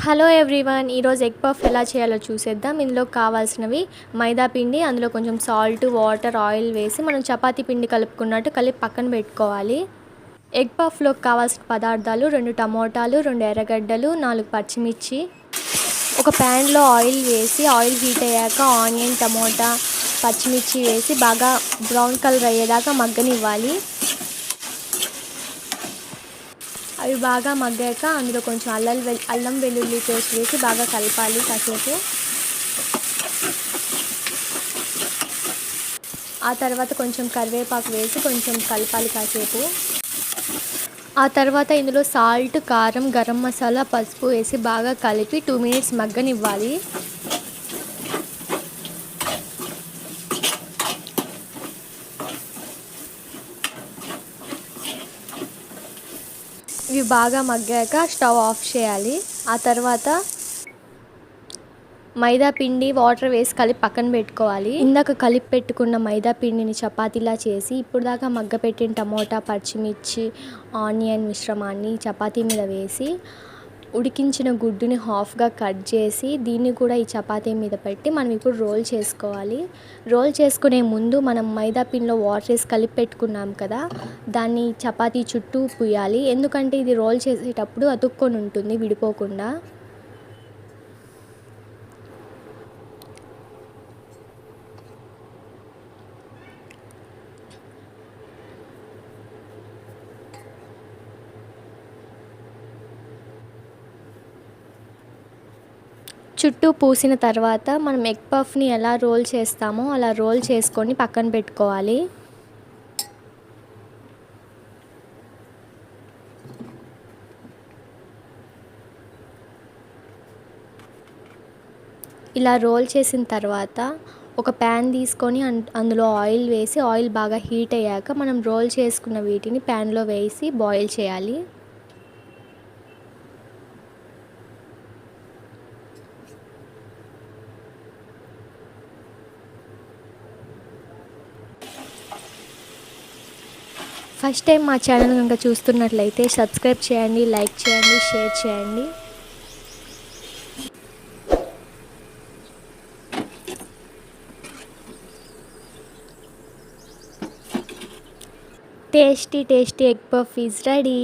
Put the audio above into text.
Hello everyone, ఈరోజు egg puff ఎలా చేయాలో చూసేద్దాం. ఇందులో కావాల్సినవి మైదా పిండి, అందులో కొంచెం సాల్ట్, వాటర్, ఆయిల్ వేసి మనం చపాతీ పిండి కలుపుకున్నట్టు కలిపి పక్కన పెట్టుకోవాలి. ఎగ్ పఫ్లోకి కావాల్సిన పదార్థాలు 2 టమోటాలు, 2 ఎర్రగడ్డలు, 4 పచ్చిమిర్చి. ఒక ప్యాన్లో ఆయిల్ వేసి ఆయిల్ హీట్ అయ్యాక ఆనియన్, టమోటా, పచ్చిమిర్చి వేసి బాగా బ్రౌన్ కలర్ అయ్యేదాకా మగ్గనివ్వాలి. అవి బాగా మగ్గాక అందులో కొంచెం అల్లం వెల్లుల్లి పేస్ట్ వేసి బాగా కలపాలి కాసేపు. ఆ తర్వాత కొంచెం కరివేపాకు వేసి కొంచెం కలపాలి కాసేపు. ఆ తర్వాత ఇందులో సాల్ట్, కారం, గరం మసాలా, పసుపు వేసి బాగా కలిపి 2 మినిట్స్ మగ్గనివ్వాలి. ఇవి బాగా మగ్గాక స్టవ్ ఆఫ్ చేయాలి. ఆ తర్వాత మైదా పిండి, వాటర్ వేసి కలిపి పక్కన పెట్టుకోవాలి. ఇందాక కలిపి పెట్టుకున్న మైదా పిండిని చపాతీలా చేసి ఇప్పుడు దాకా మగ్గపెట్టిన టమోటా, పచ్చిమిర్చి, ఆనియన్ మిశ్రమాన్ని చపాతీ మీద వేసి ఉడికించిన గుడ్డుని హాఫ్గా కట్ చేసి దీన్ని కూడా ఈ చపాతీ మీద పెట్టి మనం ఇప్పుడు రోల్ చేసుకోవాలి. రోల్ చేసుకునే ముందు మనం మైదా పిండిలో వాటర్ వేసి కలిపి పెట్టుకున్నాం కదా, దాన్ని చపాతీ చుట్టూ పుయ్యాలి. ఎందుకంటే ఇది రోల్ చేసేటప్పుడు అతుక్కొని ఉంటుంది విడిపోకుండా. చుట్టూ పూసిన తర్వాత మనం ఎగ్ పఫ్ని ఎలా రోల్ చేస్తామో అలా రోల్ చేసుకొని పక్కన పెట్టుకోవాలి. ఇలా రోల్ చేసిన తర్వాత ఒక ప్యాన్ తీసుకొని అందులో ఆయిల్ వేసి ఆయిల్ బాగా హీట్ అయ్యాక మనం రోల్ చేసుకున్న వీటిని ప్యాన్లో వేసి బాయిల్ చేయాలి. ఫస్ట్ టైం మా ఛానల్ కనుక చూస్తున్నట్లయితే సబ్స్క్రైబ్ చేయండి, లైక్ చేయండి, షేర్ చేయండి. Tasty egg puff is ready.